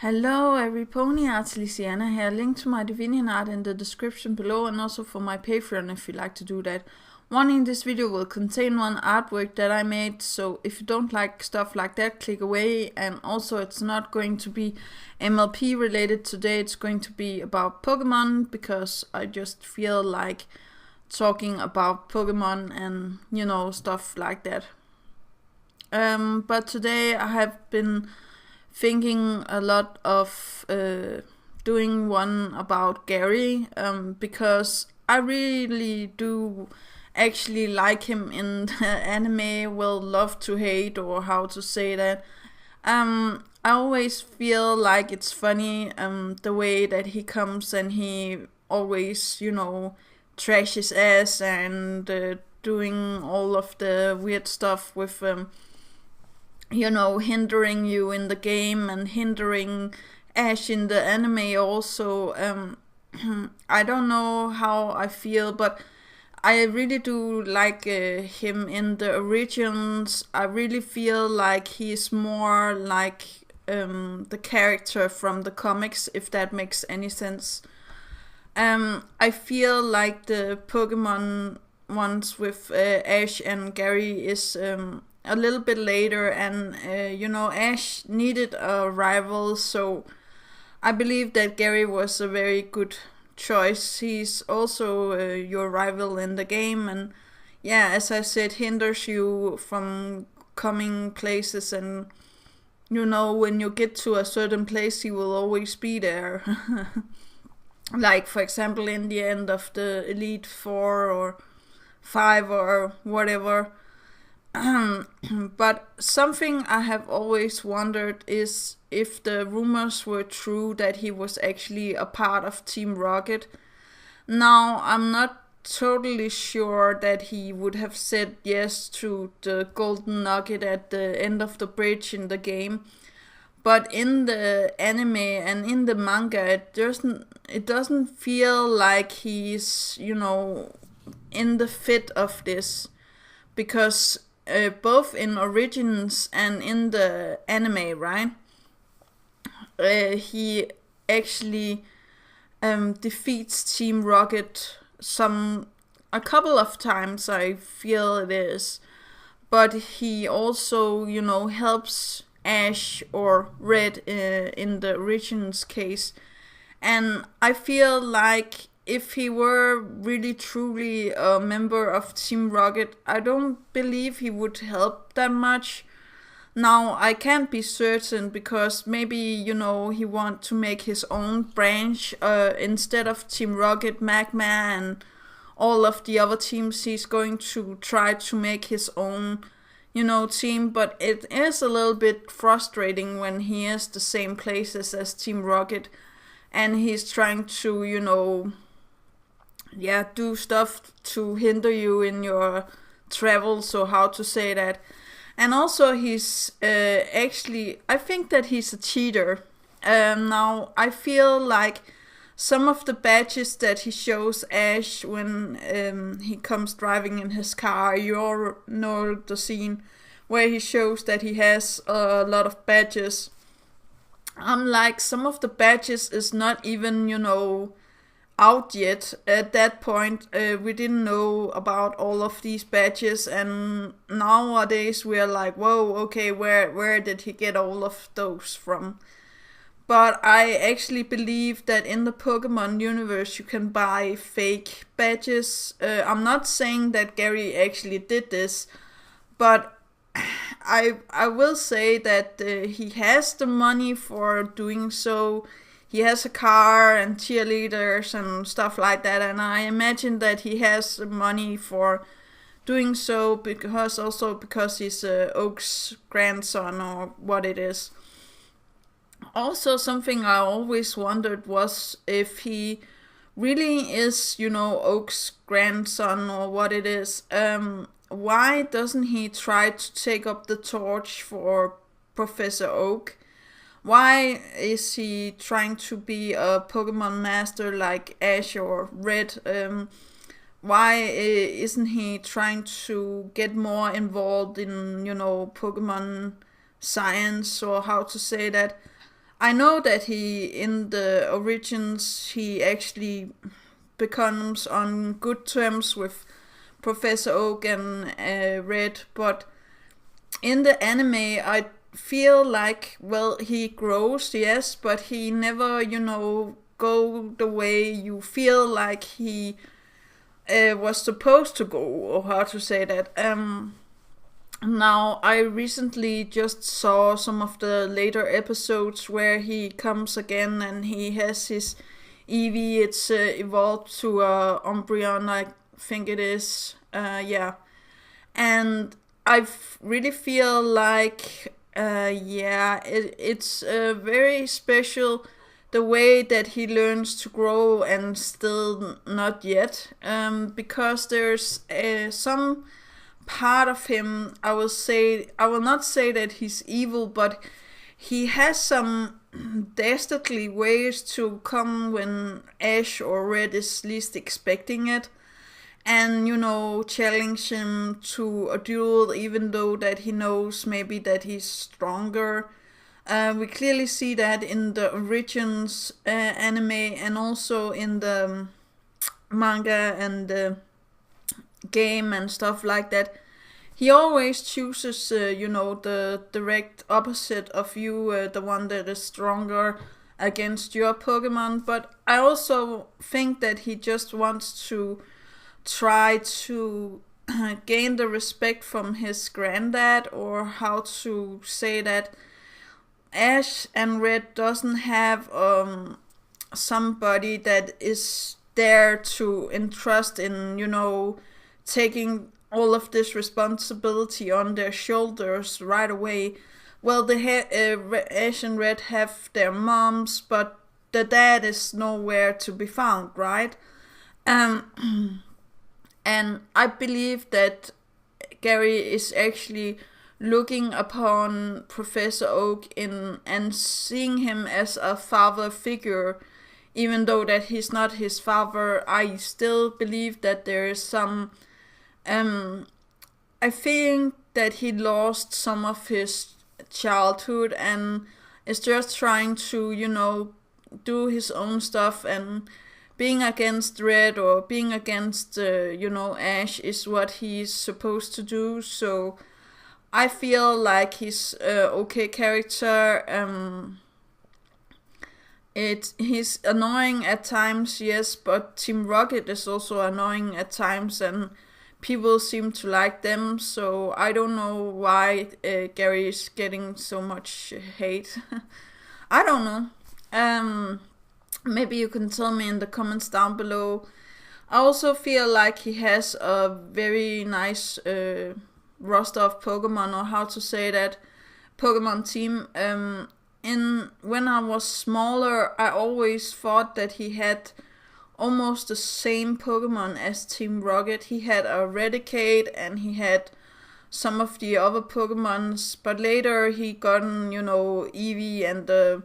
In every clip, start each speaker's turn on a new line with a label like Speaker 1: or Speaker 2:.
Speaker 1: Hello, every pony art, Luciana here. Link to my Divinian art in the description below, and also for my Patreon if you'd like to do that. Warning, in this video will contain one artwork that I made, so if you don't like stuff like that, click away. And also it's not going to be MLP related today, it's going to be about Pokemon, because I just feel like talking about Pokemon and, stuff like that. But today I have been thinking a lot of doing one about Gary, because I really do actually like him in the anime. Will love to hate, or how to say that. I always feel like it's funny the way that he comes and he always, trashes ass and doing all of the weird stuff with hindering you in the game and hindering Ash in the anime also. I don't know how I feel, but I really do like him in the origins. I really feel like he's more like the character from the comics, if that makes any sense. I feel like the Pokemon ones with Ash and Gary is a little bit later, and Ash needed a rival, so I believe that Gary was a very good choice. He's also your rival in the game, and yeah, as I said, hinders you from coming places, and when you get to a certain place, he will always be there. Like, for example, in the end of the Elite 4 or 5 or whatever. But something I have always wondered is if the rumors were true that he was actually a part of Team Rocket. Now, I'm not totally sure that he would have said yes to the golden nugget at the end of the bridge in the game. But in the anime and in the manga, it doesn't feel like he's, in the fit of this. Because both in Origins and in the anime, right? He actually defeats Team Rocket a couple of times, I feel it is. But he also, helps Ash or Red in the Origins case. And I feel like if he were really truly a member of Team Rocket, I don't believe he would help that much. Now, I can't be certain, because maybe, he want to make his own branch instead of Team Rocket, Magma, and all of the other teams. He's going to try to make his own, team, but it is a little bit frustrating when he is the same places as Team Rocket, and he's trying to, do stuff to hinder you in your travels, or how to say that. And also he's actually, I think that he's a cheater. Now, I feel like some of the badges that he shows Ash when he comes driving in his car, you all know the scene where he shows that he has a lot of badges. I'm like, some of the badges is not even, out yet. At that point, we didn't know about all of these badges, and nowadays we're like, whoa, okay, where did he get all of those from? But I actually believe that in the Pokemon universe you can buy fake badges. I'm not saying that Gary actually did this, but I will say that he has the money for doing so. He has a car and cheerleaders and stuff like that, and I imagine that he has money for doing so, because he's Oak's grandson, or what it is. Also, something I always wondered was if he really is, Oak's grandson, or what it is. Why doesn't he try to take up the torch for Professor Oak? Why is he trying to be a Pokemon master like Ash or Red? Why isn't he trying to get more involved in, Pokemon science, or how to say that? I know that he, in the origins, he actually becomes on good terms with Professor Oak and Red, but in the anime, I feel like, well, he grows, yes, but he never, go the way you feel like he was supposed to go, or how to say that. Now, I recently just saw some of the later episodes where he comes again and he has his Eevee. It's evolved to a Umbreon, I think it is. Yeah. And I really feel like, it's very special the way that he learns to grow and still not yet. Because there's some part of him, I will not say that he's evil, but he has some dastardly ways to come when Ash or Red is least expecting it, and challenge him to a duel even though that he knows maybe that he's stronger. We clearly see that in the Origins anime and also in the manga and the game and stuff like that. He always chooses, the direct opposite of you, the one that is stronger against your Pokemon. But I also think that he just wants to try to gain the respect from his granddad, or how to say that. Ash and Red doesn't have somebody that is there to entrust in, taking all of this responsibility on their shoulders right away. Well, Ash and Red have their moms, but the dad is nowhere to be found, right? And I believe that Gary is actually looking upon Professor Oak and seeing him as a father figure. Even though that he's not his father, I still believe that there is some I think that he lost some of his childhood and is just trying to, do his own stuff, and being against Red or being against, Ash is what he's supposed to do. So I feel like he's a okay character. He's annoying at times, yes, but Team Rocket is also annoying at times, and people seem to like them, so I don't know why Gary is getting so much hate. I don't know. Maybe you can tell me in the comments down below. I also feel like he has a very nice roster of Pokemon, or how to say that, Pokemon team. When I was smaller, I always thought that he had almost the same Pokemon as Team Rocket. He had a Raticate and he had some of the other Pokemons, but later he gotten, Eevee and the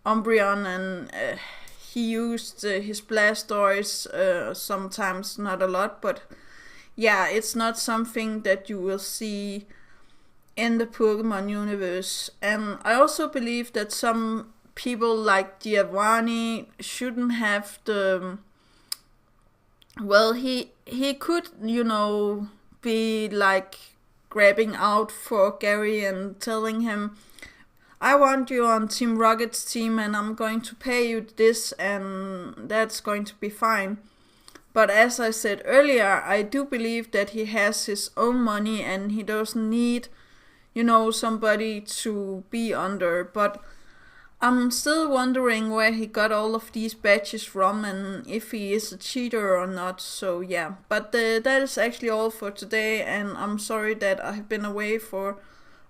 Speaker 1: Umbreon, and he used his Blastoise sometimes, not a lot, but yeah, it's not something that you will see in the Pokemon universe. And I also believe that some people like Giovanni shouldn't have the... Well, he could, be like grabbing out for Gary and telling him, I want you on Team Rocket's team and I'm going to pay you this, and that's going to be fine. But as I said earlier, I do believe that he has his own money and he doesn't need, somebody to be under. But I'm still wondering where he got all of these badges from and if he is a cheater or not. So yeah, but that is actually all for today, and I'm sorry that I've been away for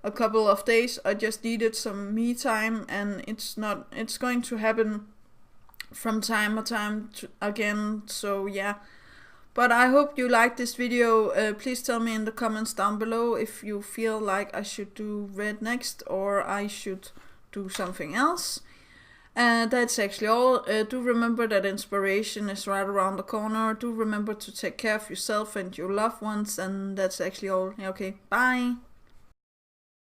Speaker 1: a couple of days. I just needed some me time, and it's going to happen from time to time again. So yeah, but I hope you liked this video. Please tell me in the comments down below if you feel like I should do Red next or I should do something else. That's actually all. Do remember that inspiration is right around the corner. Do remember to take care of yourself and your loved ones, and that's actually all. Okay, bye.